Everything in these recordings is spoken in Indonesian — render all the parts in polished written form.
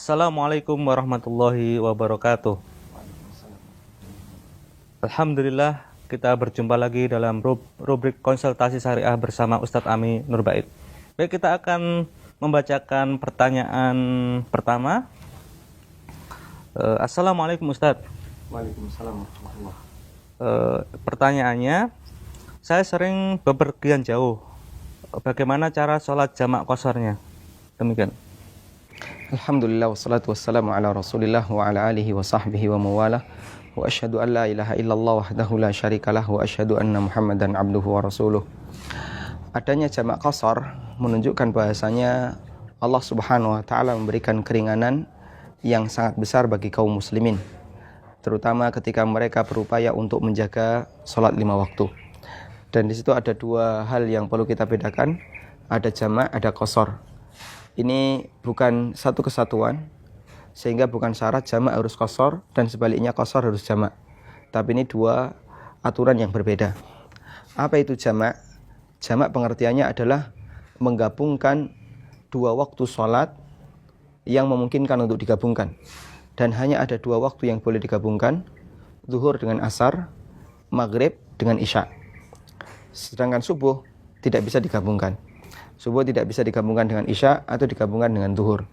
Assalamualaikum warahmatullahi wabarakatuh. Alhamdulillah kita berjumpa lagi dalam rubrik konsultasi syariah bersama Ustadz Ami Nurbait. Baik, kita akan membacakan pertanyaan pertama. Assalamualaikum Ustadz. Waalaikumsalam warahmatullahi. Pertanyaannya, saya sering bepergian jauh. Bagaimana cara sholat jamak qasarnya? Demikian. Alhamdulillah wassalatu wassalamu ala Rasulillah wa ala alihi wa sahbihi wa mawalah. Wa asyhadu an la ilaha illallah wahdahu la syarikalah wa asyhadu anna Muhammadan abduhu wa rasuluh. Adanya jamak qasar menunjukkan bahasanya Allah Subhanahu wa taala memberikan keringanan yang sangat besar bagi kaum muslimin, terutama ketika mereka berupaya untuk menjaga salat 5 waktu. Dan di situ ada dua hal yang perlu kita bedakan, ada jamak, ada qasar. Ini bukan satu kesatuan, sehingga bukan syarat jamak harus qasar dan sebaliknya qasar harus jamak. Tapi ini dua aturan yang berbeda. Apa itu jamak? Jamak pengertiannya adalah menggabungkan dua waktu sholat yang memungkinkan untuk digabungkan. Dan hanya ada dua waktu yang boleh digabungkan, zuhur dengan asar, maghrib dengan isya. Sedangkan subuh tidak bisa digabungkan. Subuh tidak bisa digabungkan dengan isya atau digabungkan dengan zuhur.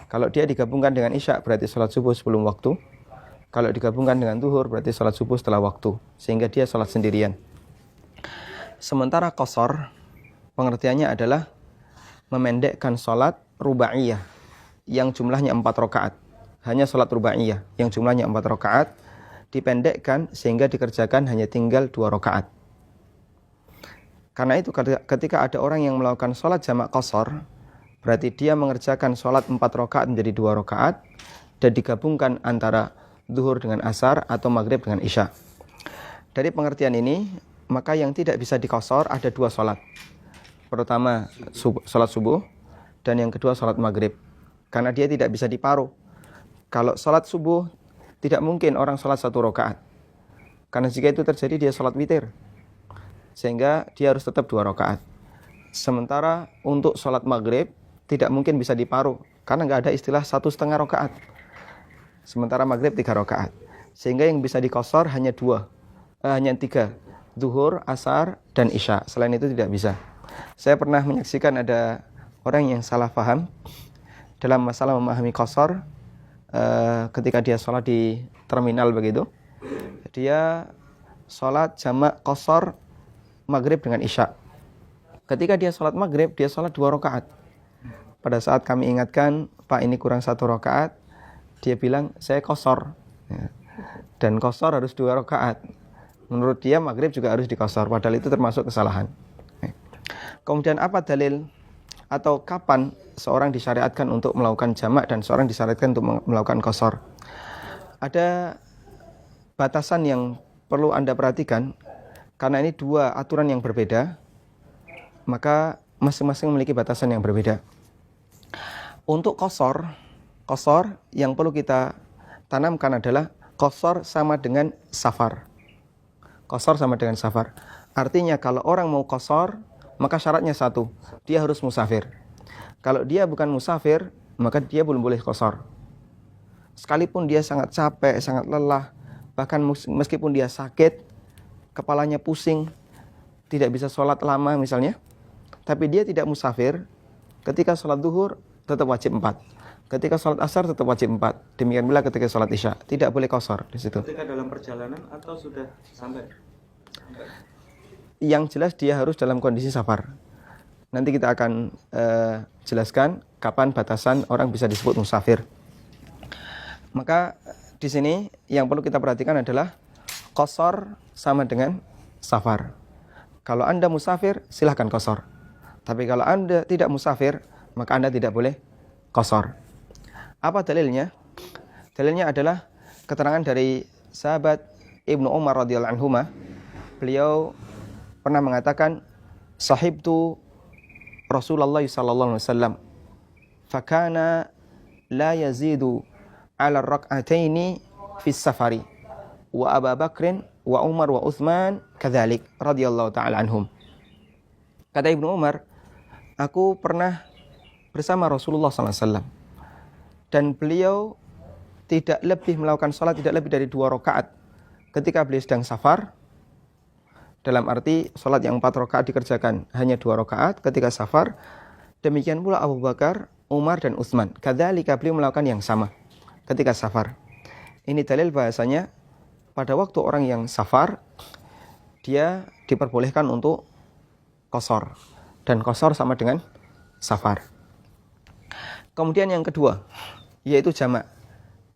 Kalau dia digabungkan dengan isya berarti sholat subuh sebelum waktu. Kalau digabungkan dengan zuhur berarti sholat subuh setelah waktu, sehingga dia sholat sendirian. Sementara qasar pengertiannya adalah memendekkan sholat rubaiyah yang jumlahnya 4 rakaat. Hanya sholat rubaiyah yang jumlahnya 4 rakaat dipendekkan sehingga dikerjakan hanya tinggal 2 rakaat. Karena itu ketika ada orang yang melakukan sholat jamak qasar, berarti dia mengerjakan sholat 4 rakaat menjadi 2 rakaat dan digabungkan antara zuhur dengan asar atau maghrib dengan isya. Dari pengertian ini, maka yang tidak bisa diqasar ada 2 sholat. Pertama sholat subuh dan yang kedua sholat maghrib. Karena dia tidak bisa diparuh. Kalau sholat subuh tidak mungkin orang sholat 1 rakaat. Karena jika itu terjadi dia sholat witir, sehingga dia harus tetap 2 rakaat. Sementara untuk sholat maghrib tidak mungkin bisa diparuh, karena nggak ada istilah 1,5 rakaat. Sementara maghrib 3 rakaat, sehingga yang bisa diqasar hanya 3, zuhur, asar, dan isya. Selain itu tidak bisa. Saya pernah menyaksikan ada orang yang salah paham dalam masalah memahami qasar. Ketika dia sholat di terminal begitu, dia sholat jamak qasar maghrib dengan isya. Ketika dia sholat maghrib, dia sholat 2 rakaat. Pada saat kami ingatkan, Pak ini kurang 1 rakaat, dia bilang, saya qasar. Dan qasar harus 2 rakaat. Menurut dia maghrib juga harus diqasar, padahal itu termasuk kesalahan. Kemudian apa dalil atau kapan seorang disyariatkan untuk melakukan jamak dan seorang disyariatkan untuk melakukan qasar? Ada batasan yang perlu Anda perhatikan. Karena ini 2 aturan yang berbeda, maka masing-masing memiliki batasan yang berbeda. Untuk qasar yang perlu kita tanamkan adalah qasar sama dengan safar. Qasar sama dengan safar. Artinya kalau orang mau qasar, maka syaratnya 1, dia harus musafir. Kalau dia bukan musafir, maka dia belum boleh qasar. Sekalipun dia sangat capek, sangat lelah, bahkan meskipun dia sakit, kepalanya pusing, tidak bisa sholat lama misalnya, tapi dia tidak musafir, ketika sholat zuhur tetap wajib 4, ketika sholat asar tetap wajib 4, demikian pula ketika sholat isya, tidak boleh qasar di situ. Ketika dalam perjalanan atau sudah sampai? Yang jelas dia harus dalam kondisi safar. Nanti kita akan jelaskan kapan batasan orang bisa disebut musafir. Maka di sini yang perlu kita perhatikan adalah qasar sama dengan safar. Kalau Anda musafir, silahkan qasar. Tapi kalau Anda tidak musafir, maka Anda tidak boleh qasar. Apa dalilnya? Dalilnya adalah keterangan dari sahabat Ibnu Umar radhiyallahu anhuma. Beliau pernah mengatakan, sahibtu Rasulullah sallallahu alaihi wasallam, fakana la yazidu ala rak'ataini fi safari. Wa Abu Bakrin wa Umar wa Uthman kadzalik radhiyallahu taala anhum. Kata Ibnu Umar, aku pernah bersama Rasulullah sallallahu alaihi wasallam Dan beliau tidak lebih melakukan sholat tidak lebih dari 2 rakaat ketika beliau sedang safar. Dalam arti sholat yang 4 rakaat dikerjakan hanya 2 rakaat ketika safar. Demikian pula Abu Bakar, Umar, dan Utsman. Kadzalika beliau melakukan yang sama ketika safar. Ini dalil bahasanya pada waktu orang yang safar, dia diperbolehkan untuk qashar. Dan qashar sama dengan safar. Kemudian yang kedua, yaitu jamak.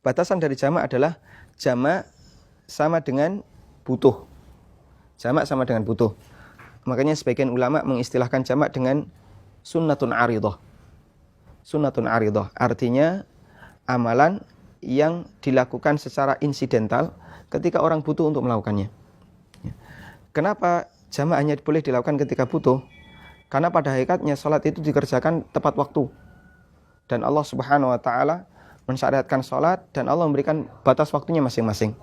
Batasan dari jamak adalah jamak sama dengan butuh. Jamak sama dengan butuh. Makanya sebagian ulama mengistilahkan jamak dengan sunnatun aridah. Sunnatun aridah artinya amalan yang dilakukan secara insidental ketika orang butuh untuk melakukannya. Kenapa jamak hanya boleh dilakukan ketika butuh? Karena pada hakikatnya salat itu dikerjakan tepat waktu. Dan Allah Subhanahu wa taala mensyariatkan salat dan Allah memberikan batas waktunya masing-masing.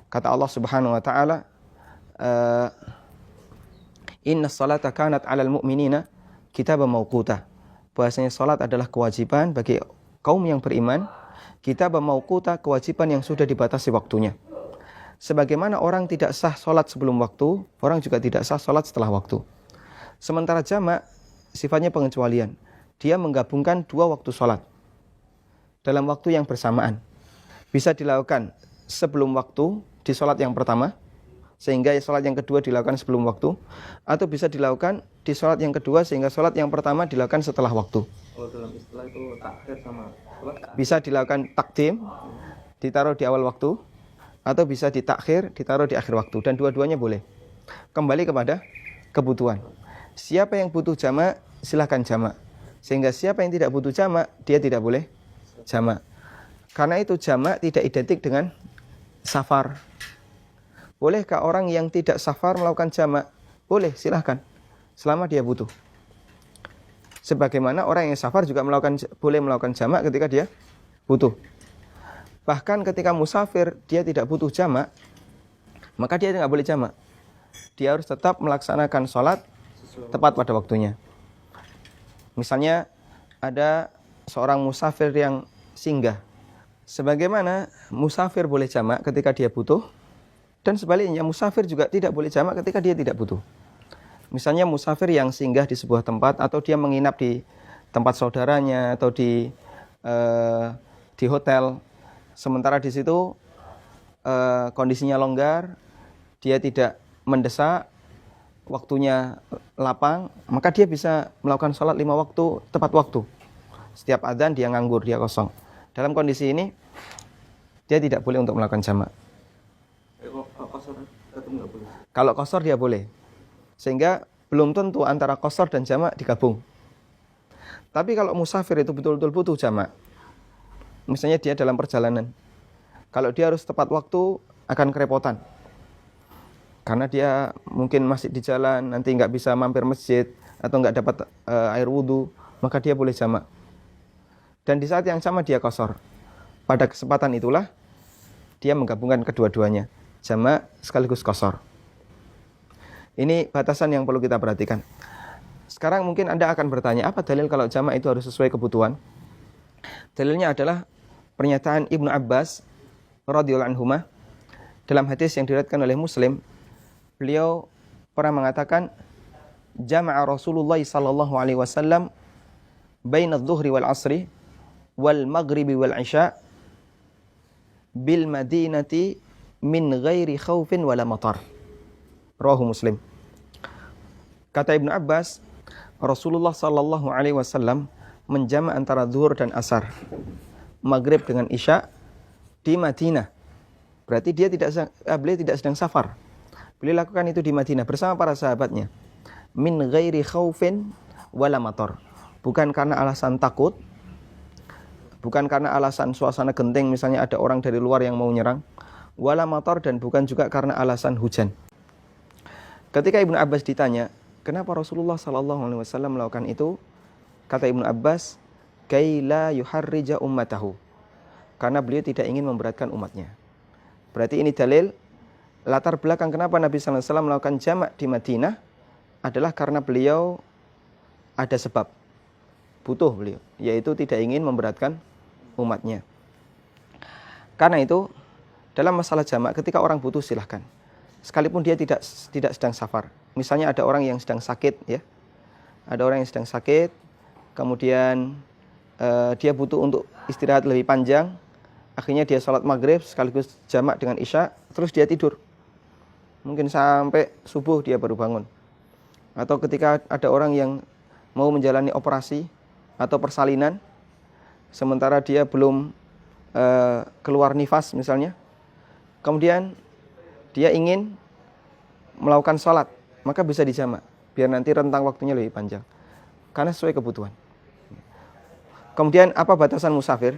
Kata Allah Subhanahu wa taala, Inna salata kanat 'alal mu'minina kitaban mauquta. Bahasanya salat adalah kewajiban bagi kaum yang beriman, kitaban mauquta, kewajiban yang sudah dibatasi waktunya. Sebagaimana orang tidak sah salat sebelum waktu, orang juga tidak sah salat setelah waktu. Sementara jamak sifatnya pengecualian. Dia menggabungkan 2 waktu salat dalam waktu yang bersamaan. Bisa dilakukan sebelum waktu di salat yang pertama, sehingga salat yang kedua dilakukan sebelum waktu, atau bisa dilakukan di salat yang kedua sehingga salat yang pertama dilakukan setelah waktu. Kalau dalam istilah itu takhir sama salat. Bisa dilakukan takdim, ditaruh di awal waktu, atau bisa ditakhir, ditaruh di akhir waktu, dan dua-duanya boleh. Kembali kepada kebutuhan. Siapa yang butuh jamak, silahkan jamak. Sehingga siapa yang tidak butuh jamak, dia tidak boleh jamak. Karena itu jamak tidak identik dengan safar. Bolehkah orang yang tidak safar melakukan jamak? Boleh, silahkan. Selama dia butuh. Sebagaimana orang yang safar juga boleh melakukan jamak ketika dia butuh. Bahkan ketika musafir, dia tidak butuh jamak, maka dia tidak boleh jamak. Dia harus tetap melaksanakan sholat tepat pada waktunya. Misalnya, ada seorang musafir yang singgah. Sebagaimana musafir boleh jamak ketika dia butuh, dan sebaliknya musafir juga tidak boleh jamak ketika dia tidak butuh. Misalnya musafir yang singgah di sebuah tempat, atau dia menginap di tempat saudaranya, atau di hotel. Sementara di situ kondisinya longgar, dia tidak mendesak, waktunya lapang, maka dia bisa melakukan sholat 5 waktu tepat waktu. Setiap adzan dia nganggur, dia kosong. Dalam kondisi ini, dia tidak boleh untuk melakukan jamak. Kalau qashar dia boleh. Sehingga belum tentu antara qashar dan jamak digabung. Tapi kalau musafir itu betul-betul butuh jamak, misalnya dia dalam perjalanan, kalau dia harus tepat waktu akan kerepotan. Karena dia mungkin masih di jalan, nanti nggak bisa mampir masjid, atau nggak dapat air wudhu, maka dia boleh jamak. Dan di saat yang sama dia qashar. Pada kesempatan itulah, dia menggabungkan kedua-duanya, jamak sekaligus qashar. Ini batasan yang perlu kita perhatikan. Sekarang mungkin Anda akan bertanya, apa dalil kalau jamak itu harus sesuai kebutuhan? Dalilnya adalah pernyataan Ibnu Abbas radhiyallahu anhuma dalam hadis yang diriwayatkan oleh Muslim. Beliau pernah mengatakan, jama'a Rasulullah sallallahu alaihi wasallam baina adh-dhuhri wal 'ashri wal maghribi wal 'isya bil madinati min ghairi khaufin wala matar. Rawahu Muslim. Kata Ibnu Abbas, Rasulullah sallallahu alaihi wasallam menjama' antara zuhur dan asar, maghrib dengan isya di Madinah. Berarti beliau tidak sedang safar. Beliau lakukan itu di Madinah bersama para sahabatnya. Min ghairi khaufin wala matar. Bukan karena alasan takut, bukan karena alasan suasana genting, misalnya ada orang dari luar yang mau nyerang, wala matar, dan bukan juga karena alasan hujan. Ketika Ibnu Abbas ditanya, kenapa Rasulullah SAW melakukan itu? Kata Ibnu Abbas, kaila yuharrija ummatahu. Karena beliau tidak ingin memberatkan umatnya. Berarti ini dalil latar belakang kenapa Nabi SAW melakukan jamak di Madinah adalah karena beliau ada sebab, butuh beliau, yaitu tidak ingin memberatkan umatnya. Karena itu dalam masalah jamak ketika orang butuh silahkan. Sekalipun dia tidak sedang safar. Misalnya ada orang yang sedang sakit ya. Ada orang yang sedang sakit, kemudian dia butuh untuk istirahat lebih panjang. Akhirnya dia sholat maghrib sekaligus jamak dengan isya, terus dia tidur. Mungkin sampai subuh dia baru bangun. Atau ketika ada orang yang mau menjalani operasi atau persalinan, sementara dia belum keluar nifas misalnya, kemudian dia ingin melakukan sholat, maka bisa dijamak, biar nanti rentang waktunya lebih panjang, karena sesuai kebutuhan. Kemudian apa batasan musafir?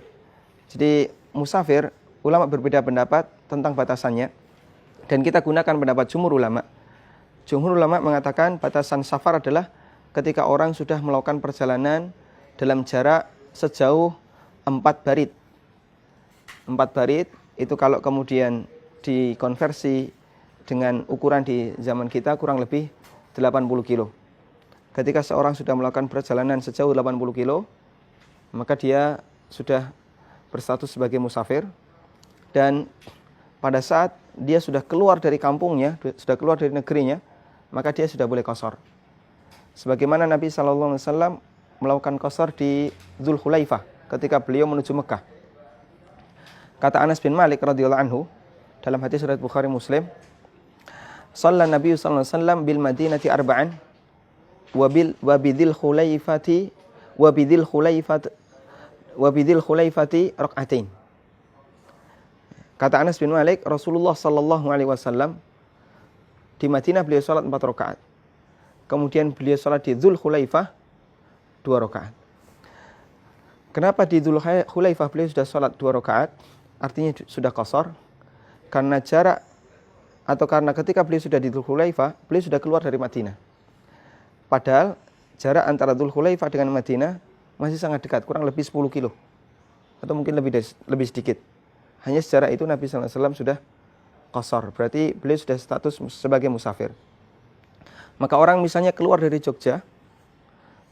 Jadi musafir, ulama berbeda pendapat tentang batasannya, dan kita gunakan pendapat jumhur ulama. Jumhur ulama mengatakan batasan safar adalah ketika orang sudah melakukan perjalanan dalam jarak sejauh 4 barid. 4 barid itu kalau kemudian dikonversi dengan ukuran di zaman kita kurang lebih 80 kilo. Ketika seorang sudah melakukan perjalanan sejauh 80 kilo, maka dia sudah berstatus sebagai musafir. Dan pada saat dia sudah keluar dari kampungnya, sudah keluar dari negerinya, maka dia sudah boleh qashar. Sebagaimana Nabi SAW melakukan qashar di Dzulhulaifah ketika beliau menuju Mekah. Kata Anas bin Malik radhiyallahu anhu dalam hadis riwayat Bukhari Muslim, "Shalla Nabi sallallahu alaihi wasallam bil Madinati arba'an wa bidil khulaifati rak'atain." Kata Anas bin Malik, Rasulullah sallallahu alaihi wasallam di Madinah beliau salat 4 rakaat. Kemudian beliau salat di Dzulhulaifah 2 rakaat. Kenapa di Dzulhulaifah beliau sudah salat 2 rakaat? Artinya sudah qashar, karena jarak atau karena ketika beliau sudah di Dzulhulaifah, beliau sudah keluar dari Madinah. Padahal jarak antara Dzulhulaifah dengan Madinah masih sangat dekat, kurang lebih 10 kilo atau mungkin lebih sedikit. Hanya sejarah itu Nabi SAW sudah qashar, berarti beliau sudah status sebagai musafir. Maka orang misalnya keluar dari Jogja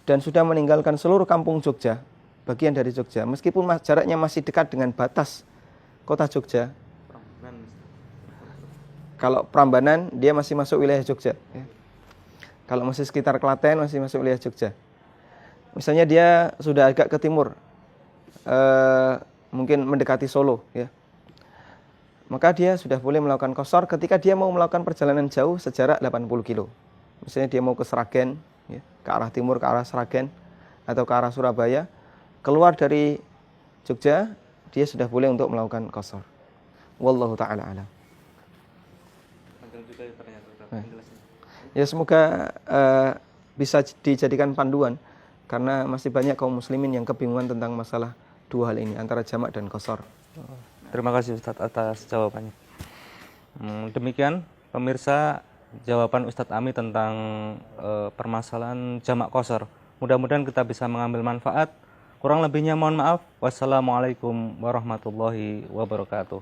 dan sudah meninggalkan seluruh kampung Jogja, bagian dari Jogja, meskipun jaraknya masih dekat dengan batas kota Jogja. Kalau Prambanan dia masih masuk wilayah Jogja ya. Kalau masih sekitar Klaten masih masuk wilayah Jogja. Misalnya dia sudah agak ke timur, mungkin mendekati Solo ya, maka dia sudah boleh melakukan qashar ketika dia mau melakukan perjalanan jauh sejarak 80 kilo. Misalnya dia mau ke Sragen ya, ke arah timur, ke arah Sragen atau ke arah Surabaya, keluar dari Jogja, dia sudah boleh untuk melakukan qashar. Wallahu ta'ala alam. Ya semoga bisa dijadikan panduan, karena masih banyak kaum muslimin yang kebingungan tentang masalah dua hal ini, antara jamak dan qashar. Terima kasih Ustadz atas jawabannya. Demikian pemirsa jawaban Ustadz Ami tentang permasalahan jamak qashar. Mudah-mudahan kita bisa mengambil manfaat. Kurang lebihnya mohon maaf. Wassalamualaikum warahmatullahi wabarakatuh.